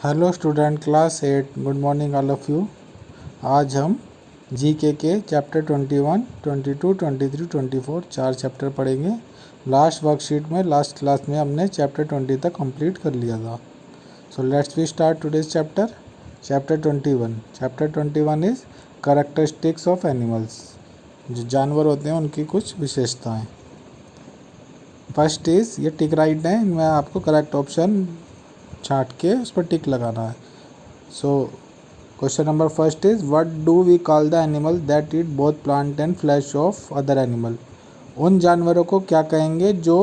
Hello student class 8 good morning all of you. आज हम GK के चैप्टर 21, 22, 23, 24 चार चैप्टर पढ़ेंगे। लास्ट वर्कशीट में लास्ट क्लास में हमने चैप्टर 20 तक कंप्लीट कर लिया था। So let's we start today's chapter 21। Chapter 21 is characteristics of animals. जो जानवर होते हैं उनकी कुछ विशेषताएँ। फर्स्ट इज़ ये टिक राइट है, इनमें आपको करेक्ट ऑप्शन छाट के उस पर टिक लगाना है। So question number first is what do we call the animal that eat both plant and flesh of other animal. उन जानवरों को क्या कहेंगे जो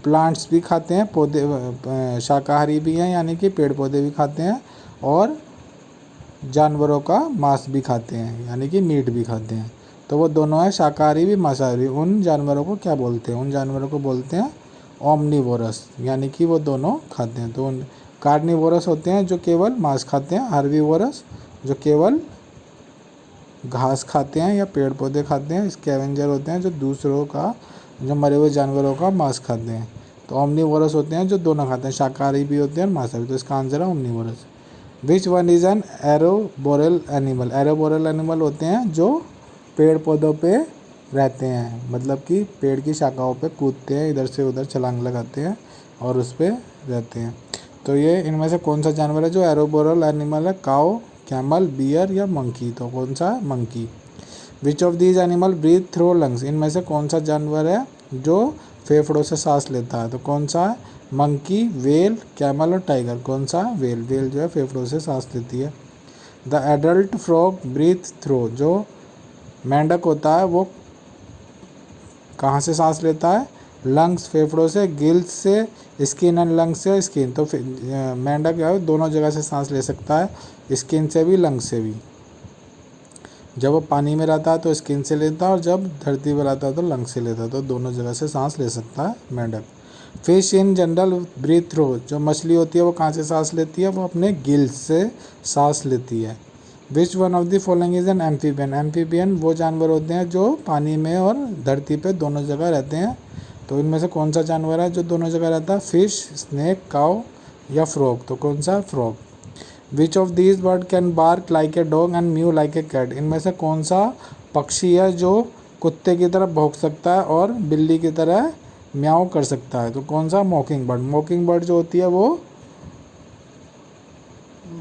प्लांट्स भी खाते हैं, पौधे शाकाहारी भी हैं यानी कि पेड़ पौधे भी खाते हैं, और जानवरों का मांस भी खाते हैं यानी कि मीट भी खाते हैं। तो वो दोनों है, शाकाहारी भी मांसाहारी। उन जानवरों को क्या बोलते हैं? उन जानवरों को बोलते हैं ओमनीवोरस, यानी कि वो दोनों खाते हैं। तो उन कार्निवोरस होते हैं जो केवल मांस खाते हैं, हर्बीवोरस जो केवल घास खाते हैं या पेड़ पौधे खाते हैं, स्कैवेंजर होते हैं जो दूसरों का, जो मरे हुए जानवरों का मांस खाते हैं। तो ओमनीवोरस होते हैं जो दोनों खाते हैं, शाकाहारी भी होते हैं और मांसाहारी। तो इसका आंसर है omnivorous. Which one is an arboreal animal. Arboreal animal होते हैं जो पेड़ पौधों पे रहते हैं, मतलब कि पेड़ की शाखाओं पे कूदते हैं, इधर से उधर छलांग लगाते हैं और उस पर रहते हैं। तो ये इनमें से कौन सा जानवर है जो एरोबोरल एनिमल है? काऊ, कैमल, बियर या मंकी? तो कौन सा है? Monkey. Which of these animal breathe through lungs. इनमें से कौन सा जानवर है जो फेफड़ों से सांस लेता है? तो कौन सा है? मंकी, वेल, कैमल और टाइगर। कौन सा? वेल। वेल जो है फेफड़ों से सांस लेती है। The adult frog breathe through. जो मेंढक होता है वो कहाँ से सांस लेता है? लंग्स फेफड़ों से, गिल्स से, स्किन एंड लंग्स से। स्किन तो मेंढक जो है दोनों जगह से सांस ले सकता है, स्किन से भी लंग्स से भी। जब वो पानी में रहता है तो स्किन से लेता है, और जब धरती पर रहता है तो लंग्स से लेता है। तो दोनों जगह से सांस ले सकता है मेंढक। Fish in general breathe through. जो मछली होती है वो कहाँ से सांस लेती है? वो अपने गिल्स से सांस लेती है। विच one of the following is an amphibian. Amphibian वो जानवर होते हैं जो पानी में और धरती पे दोनों जगह रहते हैं। तो इनमें से कौन सा जानवर है जो दोनों जगह रहता है? फिश, स्नेक, काउ या फ्रॉग? तो कौन सा? Frog. Which of these bird can bark like a dog and mew like a cat. इनमें से कौन सा पक्षी है जो कुत्ते की तरह भौंक सकता है और बिल्ली की तरह म्याऊ कर सकता है? तो कौन सा? मॉकिंग बर्ड। मॉकिंग बर्ड जो होती है वो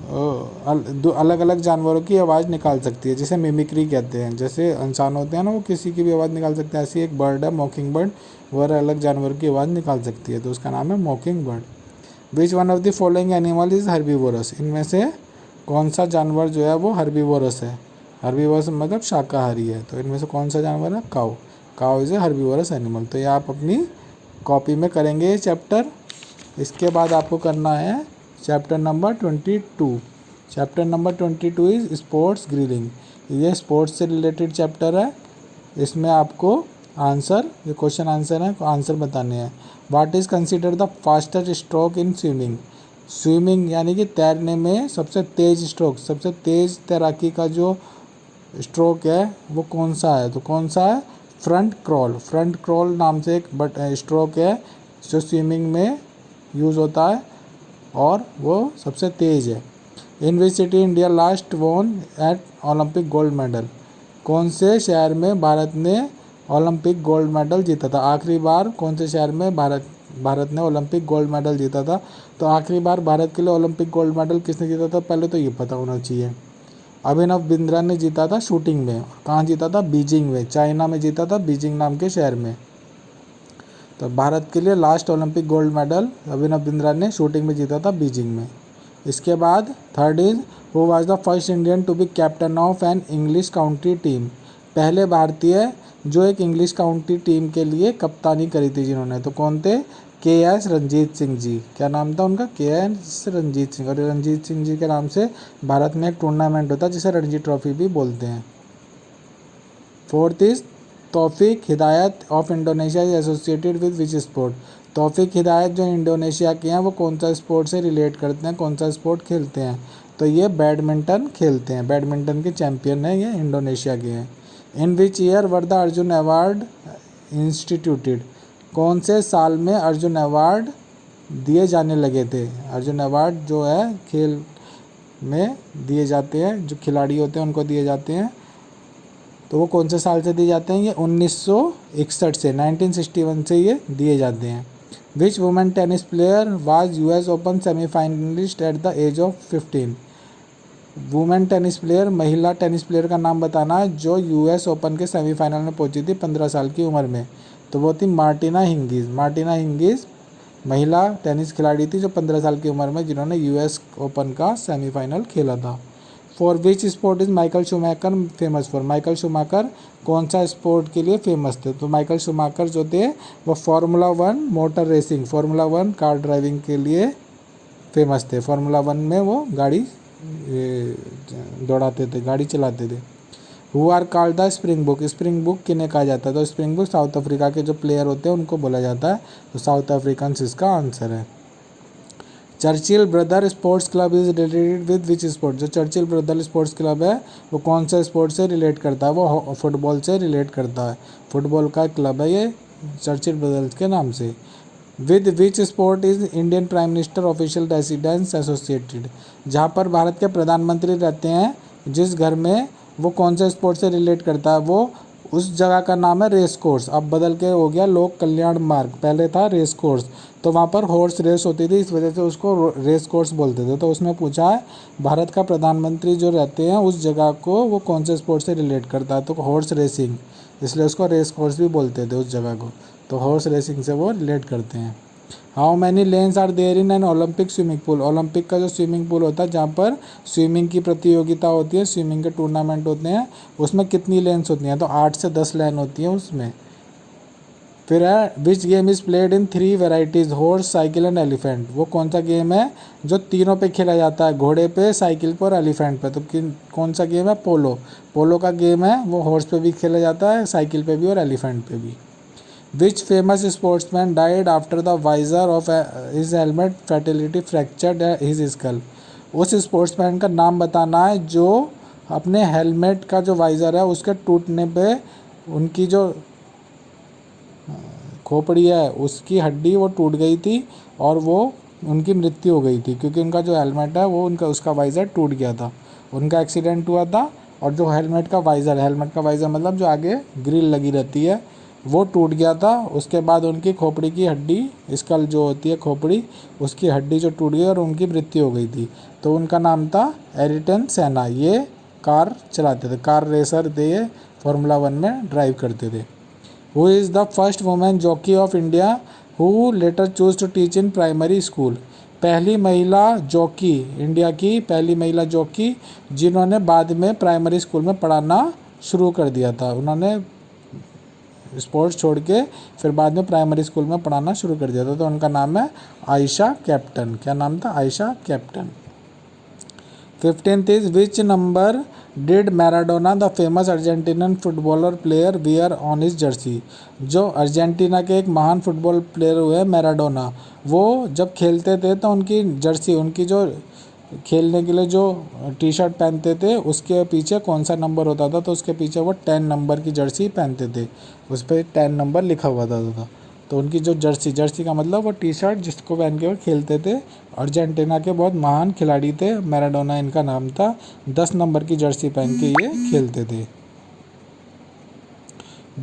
अलग अलग जानवरों की आवाज़ निकाल सकती है, जिसे मिमिक्री कहते हैं। जैसे इंसान होते हैं ना, वो किसी की भी आवाज़ निकाल सकते हैं, ऐसी एक बर्ड है मॉकिंग बर्ड, वह अलग जानवर की आवाज़ निकाल सकती है, तो उसका नाम है mockingbird. Which one of the following animal is herbivorous. इनमें से कौन सा जानवर जो है वो हर्बीवोरस है? हर्बीवोरस मतलब शाकाहारी है। तो इनमें से कौन सा जानवर है? काऊ। काऊ इज़ ए हर्बीवोरस एनिमल। तो ये आप अपनी कॉपी में करेंगे ये चैप्टर। इसके बाद आपको करना है chapter number 22। Chapter number 22 is sports grilling. ये स्पोर्ट्स से रिलेटेड चैप्टर है। इसमें आपको आंसर, ये क्वेश्चन आंसर है, आंसर बताने हैं। What is consider the fastest stroke in swimming. Swimming यानी कि तैरने में सबसे तेज़ स्ट्रोक, सबसे तेज़ तैराकी का जो स्ट्रोक है वो कौन सा है? तो कौन सा है? Front crawl. फ्रंट क्रॉल नाम से एक स्ट्रोक है जो स्विमिंग में यूज़ होता है और वो सबसे तेज़ है। In which city India last won at Olympic gold medal. कौन से शहर में भारत ने ओलंपिक गोल्ड मेडल जीता था? आखिरी बार कौन से शहर में भारत ने ओलंपिक गोल्ड मेडल जीता था? तो आखिरी बार भारत के लिए ओलंपिक गोल्ड मेडल किसने जीता था? पहले तो ये पता होना चाहिए। अभिनव बिंद्रा ने जीता था शूटिंग में। कहाँ जीता था? बीजिंग में, चाइना में जीता था, बीजिंग नाम के शहर में। तो भारत के लिए last Olympic gold medal Abhinav Bindra ने शूटिंग में जीता था, बीजिंग में। इसके बाद third is who was the first Indian to be captain of an English county team. पहले भारतीय जो एक इंग्लिश काउंटी टीम के लिए कप्तानी करी थी जिन्होंने, तो कौन थे? के.एस. रंजीत सिंह जी। क्या नाम था उनका? के.एस. रंजीत सिंह। और रंजीत सिंह जी के नाम से भारत में एक टूर्नामेंट होता है जिसे रणजी ट्रॉफी भी बोलते हैं। Fourth is Taufik Hidayat of Indonesia is associated with which sport. Taufik Hidayat जो इंडोनेशिया के हैं वो कौन सा स्पोर्ट से रिलेट करते हैं, कौन सा स्पोर्ट खेलते हैं? तो ये बैडमिंटन खेलते हैं, बैडमिंटन के चैंपियन हैं ये, इंडोनेशिया के हैं। In which year was the Arjuna award instituted. कौन से साल में अर्जुन अवार्ड दिए जाने लगे थे। अर्जुन अवार्ड जो है खेल में दिए जाते हैं, जो खिलाड़ी होते हैं उनको दिए जाते हैं। तो वो कौन से साल से दिए जाते हैं? ये 1961 से 1961 से ये दिए जाते हैं। Which women tennis player was US Open semifinalist at the age of 15? Women tennis player, महिला टेनिस प्लेयर का नाम बताना है जो यूएस ओपन के सेमीफाइनल में पहुंची थी 15 साल की उम्र में। तो वो थी मार्टिना हिंगिस। मार्टिना हिंगिस महिला टेनिस खिलाड़ी थी जो 15 साल की उम्र में जिन्होंने यूएस ओपन का सेमीफाइनल खेला था। For which sport is Michael shoemaker famous for? Michael shoemaker कौन सा स्पोर्ट के लिए फेमस थे? तो माइकल शूमेकर जो थे वो formula 1 motor racing, formula 1 car driving के लिए फेमस थे। फार्मूला 1 में वो गाड़ी दौड़ाते थे, गाड़ी चलाते थे। Who are called the spring book? Spring book किन्हें कहा जाता है? तो स्प्रिंग बुक साउथ अफ्रीका के जो प्लेयर होते हैं उनको बोला जाता है। तो साउथ अफ्रीकन इसका आंसर है। Churchill brother sports club is related with which sport? जो चर्चिल ब्रदर स्पोर्ट्स क्लब है वो कौन सा स्पोर्ट से रिलेट करता है? वो फुटबॉल से रिलेट करता है। फुटबॉल का क्लब है ये चर्चिल ब्रदर्स के नाम से। With which sport is Indian prime minister official residence associated? जहाँ पर भारत के प्रधानमंत्री रहते हैं जिस घर में, वो कौन से स्पोर्ट से रिलेट करता है? वो उस जगह का नाम है रेस कोर्स, अब बदल के हो गया लोक कल्याण मार्ग, पहले था रेस कोर्स। तो वहाँ पर हॉर्स रेस होती थी, इस वजह से उसको रेस कोर्स बोलते थे। तो उसमें पूछा है भारत का प्रधानमंत्री जो रहते हैं उस जगह को वो कौन से स्पोर्ट से रिलेट करता है? तो हॉर्स रेसिंग, इसलिए उसको रेस कोर्स भी बोलते थे उस जगह को। तो हॉर्स रेसिंग से वो रिलेट करते हैं। How many lanes are there in an Olympic swimming pool? Olympic का जो स्विमिंग पूल होता है जहाँ पर स्विमिंग की प्रतियोगिता होती है, स्विमिंग के टूर्नामेंट होते हैं, उसमें कितनी लेन्स होती हैं? तो 8 से 10 लेन होती हैं उसमें। फिर है which game is played in 3 varieties horse, cycle and elephant? वो कौन सा गेम है जो तीनों पे खेला जाता है, घोड़े पे, साइकिल पे और एलिफेंट पे? तो कौन सा गेम है? पोलो। पोलो का गेम है वो हॉर्स पे भी खेला जाता है, साइकिल पे भी और एलिफेंट पे भी। Which famous sportsman died after the visor of his helmet fatality fractured his skull? उस स्पोर्ट्समैन का नाम बताना है जो अपने हेलमेट का जो वाइजर है उसके टूटने पे उनकी जो खोपड़ी है उसकी हड्डी वो टूट गई थी और वो उनकी मृत्यु हो गई थी क्योंकि उनका जो हेलमेट है वो उनका उसका वाइज़र टूट गया था। उनका एक्सीडेंट हुआ था और जो हेलमेट का वाइज़र मतलब जो आगे ग्रिल लगी रहती है वो टूट गया था। उसके बाद उनकी खोपड़ी की हड्डी, स्कल जो होती है खोपड़ी, उसकी हड्डी जो टूट गई और उनकी मृत्यु हो गई थी। तो उनका नाम था एरिटन सेना। ये कार चलाते थे, कार रेसर थे, ये फार्मूला 1 में ड्राइव करते थे। Who is the first women jockey of India who later choose to teach in primary school? पहली महिला जॉकी, इंडिया की पहली महिला जॉकी जिन्होंने बाद में प्राइमरी स्कूल में पढ़ाना शुरू कर दिया था। उन्होंने स्पोर्ट्स छोड़ के फिर बाद में प्राइमरी स्कूल में पढ़ाना शुरू कर दिया था। तो उनका नाम है आयशा कैप्टन। क्या नाम था? Ayesha captain. 15th is which number did Maradona the famous Argentinian footballer player wear on his jersey? जो अर्जेंटीना के एक महान फुटबॉल प्लेयर हुए मैराडोना, वो जब खेलते थे तो उनकी जर्सी, उनकी जो खेलने के लिए जो टी शर्ट पहनते थे उसके पीछे कौन सा नंबर होता था? तो उसके पीछे वो 10 नंबर की जर्सी पहनते थे, उस पर 10 नंबर लिखा हुआ था। तो उनकी जो जर्सी का मतलब वो टी शर्ट जिसको पहन के वो खेलते थे। अर्जेंटीना के बहुत महान खिलाड़ी थे, मैराडोना इनका नाम था। 10 नंबर की जर्सी पहन के ये खेलते थे।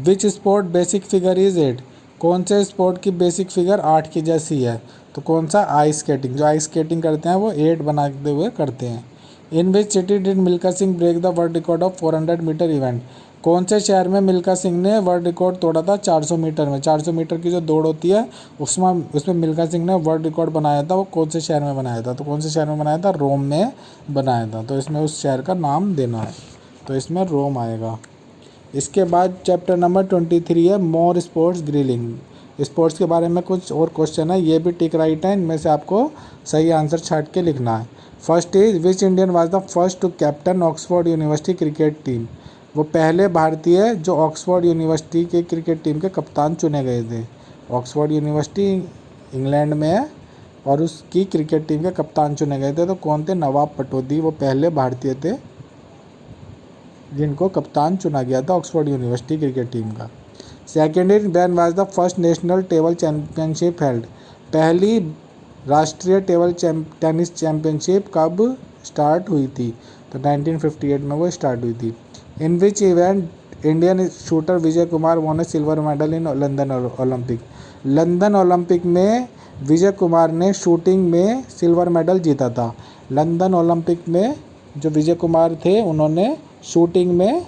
Which sport basic figure is 8? कौन से स्पोर्ट की बेसिक फिगर 8 की जैसी है? तो कौन सा? Ice skating. जो आइस स्केटिंग करते हैं वो 8 बनाते हुए करते हैं। In which city did Milkha Singh break the world record of 400 metre event? कौन से शहर में मिल्खा सिंह ने वर्ल्ड रिकॉर्ड तोड़ा था 400 मीटर में? 400 मीटर की जो दौड़ होती है उसमें मिल्खा सिंह ने वर्ल्ड रिकॉर्ड बनाया था। वो कौन से शहर में बनाया था? तो कौन से शहर में बनाया था? रोम में बनाया था। तो इसमें उस शहर का नाम देना है, तो इसमें रोम आएगा। इसके बाद चैप्टर नंबर 23 है मोर स्पोर्ट्स ग्रिलिंग। स्पोर्ट्स के बारे में कुछ और क्वेश्चन है, ये भी टिक राइट है, इनमें से आपको सही आंसर छाट के लिखना है। First is which Indian was the first to captain Oxford University cricket team? वो पहले भारतीय जो ऑक्सफोर्ड यूनिवर्सिटी के क्रिकेट टीम के कप्तान चुने गए थे। ऑक्सफोर्ड यूनिवर्सिटी इंग्लैंड में है और उसकी क्रिकेट टीम के कप्तान चुने गए थे। तो कौन थे? नवाब पटौदी, वो पहले भारतीय थे जिनको कप्तान चुना गया था ऑक्सफोर्ड यूनिवर्सिटी क्रिकेट टीम का। Second is when was the first national table championship held? पहली राष्ट्रीय टेनिस चैंपियनशिप कब स्टार्ट हुई थी? तो 1958 में वो स्टार्ट हुई थी। In which event Indian shooter Vijay Kumar won a silver medal in London Olympic? London Olympic में विजय कुमार ने शूटिंग में सिल्वर मेडल जीता था। लंदन ओलंपिक में जो विजय कुमार थे उन्होंने शूटिंग में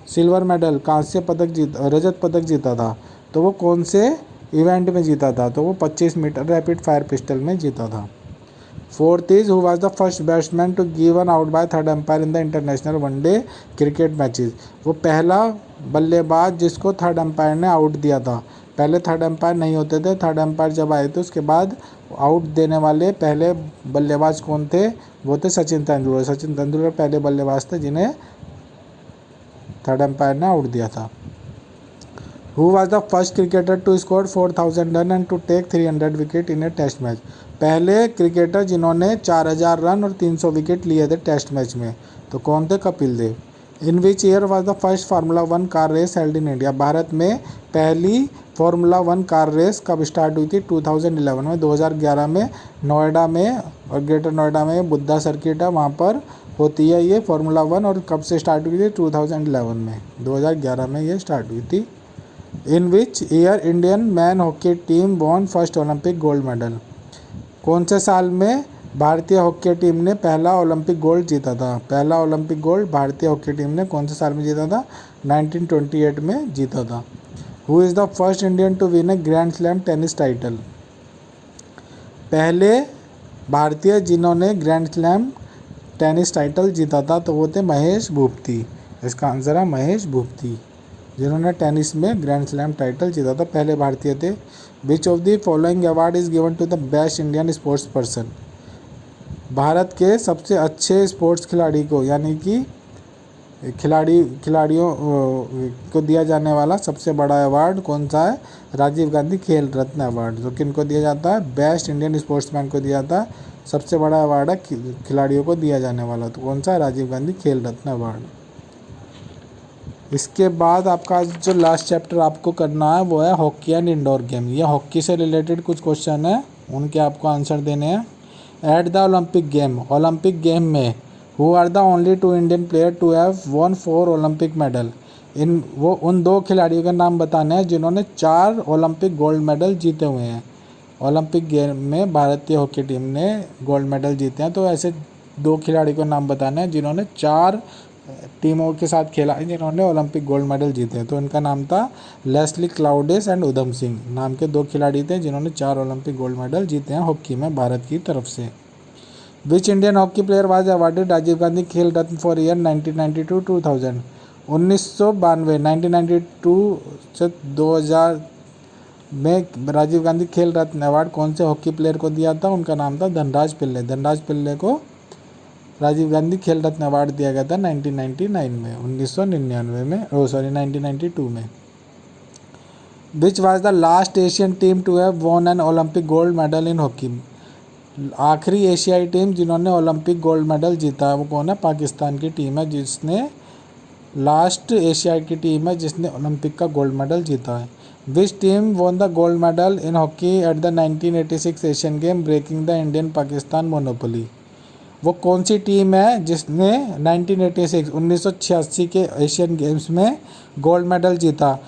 सिल्वर मेडल रजत पदक जीता था। तो वो कौन से इवेंट में जीता था? तो वो 25 मीटर रैपिड फायर पिस्टल में जीता था। Fourth is who was the first batsman to given out by third umpire in the international one day cricket matches? वो पहला बल्लेबाज जिसको थर्ड एम्पायर ने आउट दिया था। पहले थर्ड एम्पायर नहीं होते थे, थर्ड एम्पायर जब आए थे उसके बाद आउट देने वाले पहले बल्लेबाज कौन थे? वो थे सचिन तेंदुलकर। सचिन तेंदुलकर पहले बल्लेबाज थे जिन्हें थर्ड एम्पायर ने आउट दिया था। Who was the first cricketer to score 4000 run and to take 300 wicket in a test match? पहले क्रिकेटर जिन्होंने 4000 रन और 300 विकेट लिए थे टेस्ट मैच में, तो कौन थे? Kapil Dev. In which year was the first formula 1 car race held in India? Bharat में पहली फार्मूला 1 कार रेस कब स्टार्ट हुई थी? 2011 में। 2011 में नोएडा में और ग्रेटर नोएडा में बुद्धा सर्किट है, वहाँ पर होती है ये फार्मूला 1। और कब से स्टार्ट हुई थी? 2011 में, 2011 में ये स्टार्ट हुई थी। In which year Indian man hockey team won first Olympic gold medal? कौन से साल में भारतीय हॉकी टीम ने पहला ओलंपिक गोल्ड जीता था? पहला ओलंपिक गोल्ड भारतीय हॉकी टीम ने कौन से साल में जीता था? 1928 में जीता था। Who is the first Indian to win a grand slam tennis title? पहले भारतीय जिन्होंने ग्रैंड स्लैम टेनिस टाइटल जीता था तो वो थे महेश भूपति। इसका आंसर है महेश भूपति, जिन्होंने टेनिस में ग्रैंड स्लैम टाइटल जीता था, पहले भारतीय थे। Which of the following award is given to the best Indian sports person? Bharat के सबसे अच्छे स्पोर्ट्स खिलाड़ी को, यानी कि खिलाड़ियों को दिया जाने वाला सबसे बड़ा अवार्ड कौन सा है? राजीव गांधी खेल रत्न अवार्ड। जो किनको दिया जाता है? बेस्ट इंडियन स्पोर्ट्समैन को दिया जाता है। सबसे बड़ा अवार्ड है खिलाड़ियों को दिया जाने वाला, तो कौन सा है? राजीव गांधी खेल रत्न अवार्ड। इसके बाद आपका जो लास्ट चैप्टर आपको करना है वो है हॉकी एंड इंडोर गेम। ये हॉकी से रिलेटेड कुछ क्वेश्चन है, उनके आपको आंसर देने हैं। एट द ओलंपिक गेम में who are the only 2 Indian player to have won 4 Olympic medal? उन 2 खिलाड़ियों के नाम बताने हैं जिन्होंने 4 ओलंपिक गोल्ड मेडल जीते हुए हैं। ओलंपिक गेम में भारतीय हॉकी टीम ने गोल्ड मेडल जीते हैं, तो ऐसे 2 खिलाड़ी को नाम बताने हैं जिन्होंने 4 टीमों के साथ खेला है, जिन्होंने ओलंपिक गोल्ड मेडल जीते हैं। तो इनका नाम था लेस्ली क्लाउडिस एंड उधम सिंह, नाम के 2 खिलाड़ी थे जिन्होंने 4 ओलंपिक गोल्ड मेडल जीते हैं हॉकी में भारत की तरफ से। Which Indian hockey player was awarded Rajiv Gandhi Khel Ratna for year 1992-2000? 1992 से 2000 में राजीव गांधी खेल रत्न अवार्ड कौन से हॉकी प्लेयर को दिया था? उनका नाम था धनराज पिल्ले। धनराज पिल्ले को राजीव गांधी खेल रत्न अवार्ड दिया गया था 1999 में, 1999 में, 1992 में। Which was the last Asian team to have won an Olympic gold medal in hockey? आखिरी एशियाई टीम जिन्होंने ओलंपिक गोल्ड मेडल जीता है वो कौन है? पाकिस्तान की टीम है, जिसने लास्ट एशियाई की टीम है जिसने ओलंपिक का गोल्ड मेडल जीता है। Which team won the gold medal in hockey at the 1986 Asian game breaking the Indian Pakistan monopoly? वो कौन सी टीम है जिसने 1986 के एशियन गेम्स में गोल्ड मेडल जीता?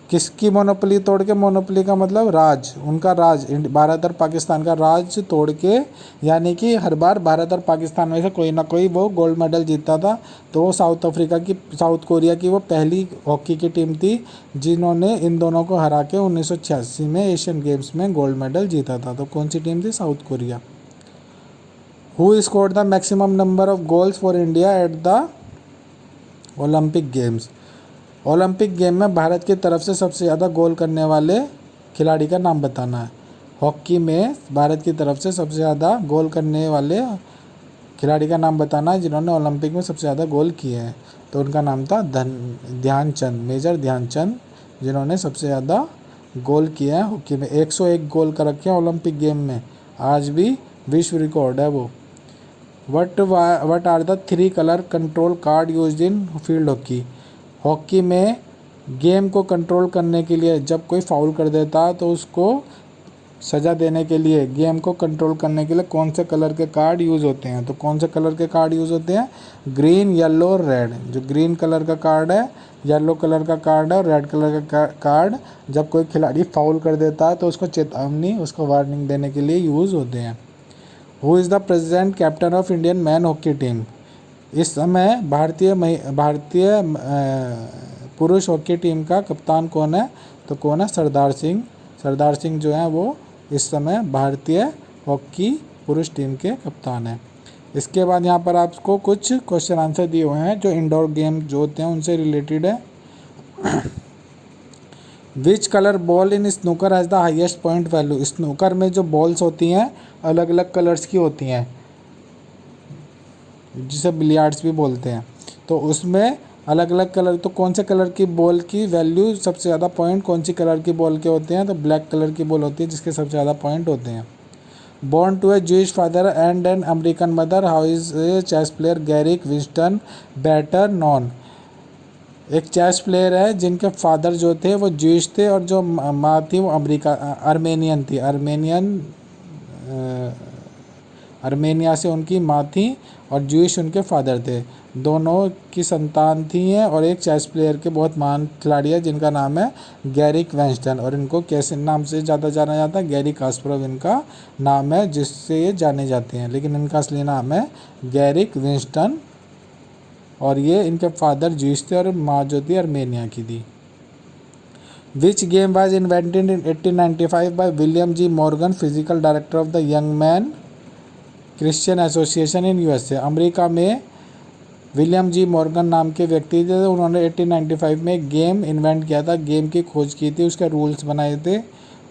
किसकी मोनोपोली तोड़ के? मोनोपोली का मतलब राज, उनका राज, भारत और पाकिस्तान का राज तोड़ के, यानी कि हर बार भारत और पाकिस्तान में से कोई ना कोई वो गोल्ड मेडल जीतता था। तो वो साउथ कोरिया की वो पहली हॉकी की टीम थी जिन्होंने इन दोनों को हरा के 1986 में एशियन गेम्स में गोल्ड मेडल जीता था। तो कौन सी टीम थी? South Korea. Who scored the maximum number of goals for India at the Olympic games? Olympic game में भारत की तरफ से सबसे ज़्यादा गोल करने वाले खिलाड़ी का नाम बताना है। हॉकी में भारत की तरफ से सबसे ज़्यादा गोल करने वाले खिलाड़ी का नाम बताना है जिन्होंने ओलंपिक में सबसे ज़्यादा गोल किए हैं। तो उनका नाम था ध्यानचंद, मेजर ध्यानचंद, जिन्होंने सबसे ज़्यादा गोल किए हैं हॉकी में। 101 गोल कर रखे हैं ओलंपिक गेम में, आज भी विश्व रिकॉर्ड है वो। What are the 3 colour control card used in field hockey? Hockey में गेम को कंट्रोल करने के लिए जब कोई फाउल कर देता है तो उसको सजा देने के लिए, गेम को कंट्रोल करने के लिए कौन से कलर के कार्ड यूज़ होते हैं? तो कौन से कलर के कार्ड यूज़ होते हैं? ग्रीन, येलो और रेड। जो ग्रीन कलर का कार्ड है, येलो कलर का कार्ड है और रेड कलर का कार्ड जब कोई खिलाड़ी फाउल कर देता है तो उसको चेतावनी, उसको वार्निंग देने के लिए यूज़ होते हैं। Who is the present captain of Indian man hockey team? इस समय भारतीय पुरुष हॉकी टीम का कप्तान कौन है? तो कौन है? सरदार सिंह। सरदार सिंह जो है वो इस समय भारतीय हॉकी पुरुष टीम के कप्तान हैं। इसके बाद यहाँ पर आपको कुछ क्वेश्चन आंसर दिए हुए हैं जो इंडोर गेम जो होते हैं उनसे रिलेटेड है। Which colour ball in snooker has the highest point value? Snooker में जो बॉल्स होती हैं अलग अलग कलर्स की होती हैं, जिसे बिलियार्ड्स भी बोलते हैं। तो उसमें अलग अलग कलर, तो कौन से कलर की बॉल की वैल्यू सबसे ज़्यादा पॉइंट कौन सी कलर की बॉल के होते हैं? तो ब्लैक कलर की बॉल होती है जिसके सबसे ज़्यादा पॉइंट होते हैं। Born to a Jewish father and an American mother, how is a chess player Garrick Winston better known? एक चेस प्लेयर है जिनके फादर जो थे वो ज्यूइश थे और जो माँ थी वो आर्मेनियन थी। आर्मेनिया से उनकी माँ थी और ज्यूइश उनके फादर थे। दोनों की संतान थी हैं और एक चेस प्लेयर के बहुत महान खिलाड़ी है जिनका नाम है गैरिक वेंस्टन, और इनको कैसे नाम से ज़्यादा जाना जाता है? गैरी कास्परोव इनका नाम है जिससे ये जाने जाते हैं, लेकिन इनका असली नाम है गैरिक विंस्टन और ये इनके फादर ज्यूइश थे और माँ जो थी आर्मेनिया की थी। Which game was invented in 1895 by William ji Morgan, physical director of the young man Christian association in USA? America में विलियम जी मॉर्गन नाम के व्यक्ति थे, उन्होंने 1895 में एक गेम इन्वेंट किया था, गेम की खोज की थी, उसके रूल्स बनाए थे।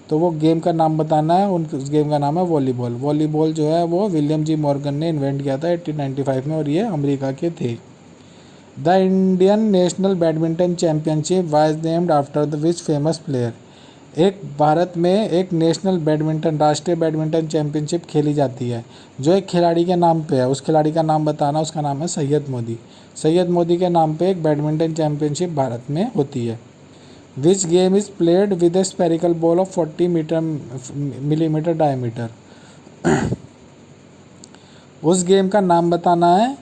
तो वो गेम का नाम बताना है, उस गेम का नाम है वॉलीबॉल। वॉलीबॉल जो है वो विलियम जी मॉर्गन ने इन्वेंट किया था 1895 में और ये अमेरिका के थे। The Indian national badminton championship was named after the which famous player? एक भारत में एक नेशनल बैडमिंटन, राष्ट्रीय बैडमिंटन चैम्पियनशिप खेली जाती है जो एक खिलाड़ी के नाम पे है। उस खिलाड़ी का नाम बताना, उसका नाम है सैयद मोदी। सैयद मोदी के नाम पे एक बैडमिंटन चैम्पियनशिप भारत में होती है। Which game is played with a spherical ball of 40 millimetre diameter? उस गेम का नाम बताना है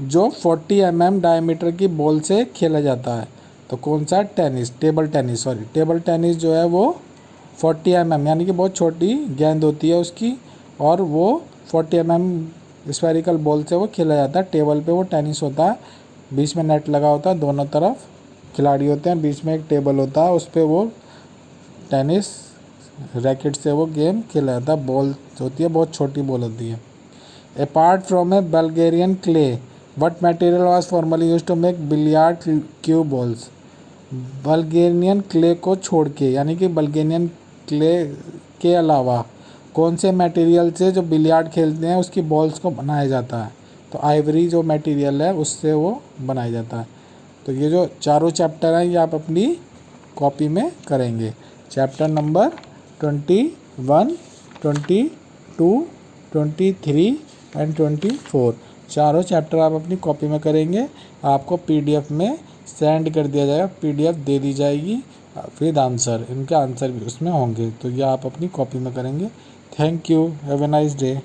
जो 40 mm डायमीटर की बॉल से खेला जाता है। तो कौन सा? Tennis, table tennis. Table tennis जो है वो 40 mm यानी कि बहुत छोटी गेंद होती है उसकी, और वो 40 mm स्फेरिकल बॉल से वो खेला जाता है। टेबल पे वो टेनिस होता है, बीच में नेट लगा होता है, दोनों तरफ खिलाड़ी होते हैं, बीच में एक टेबल होता है, उस पर वो टेनिस रैकेट से वो गेम खेला जाता है। बॉल होती है बहुत छोटी बॉल होती है। Apart from a Bulgarian clay, what material was formerly use to make billiard cue balls? Bulgarian clay को छोड़ के, यानी कि बल्गेरियन क्ले के अलावा कौन से मटेरियल से जो बिलियार्ड खेलते हैं उसकी बॉल्स को बनाया जाता है? तो आइवरी जो मटेरियल है उससे वो बनाया जाता है। तो ये जो चारों चैप्टर हैं ये आप अपनी कॉपी में करेंगे। चैप्टर नंबर 21, 22, 23 एंड 24 चारों चैप्टर आप अपनी कॉपी में करेंगे। आपको पीडीएफ में सेंड कर दिया जाएगा, पीडीएफ दे दी जाएगी विद आंसर, इनके आंसर भी उसमें होंगे। तो ये आप अपनी कॉपी में करेंगे। Thank you, have a nice day.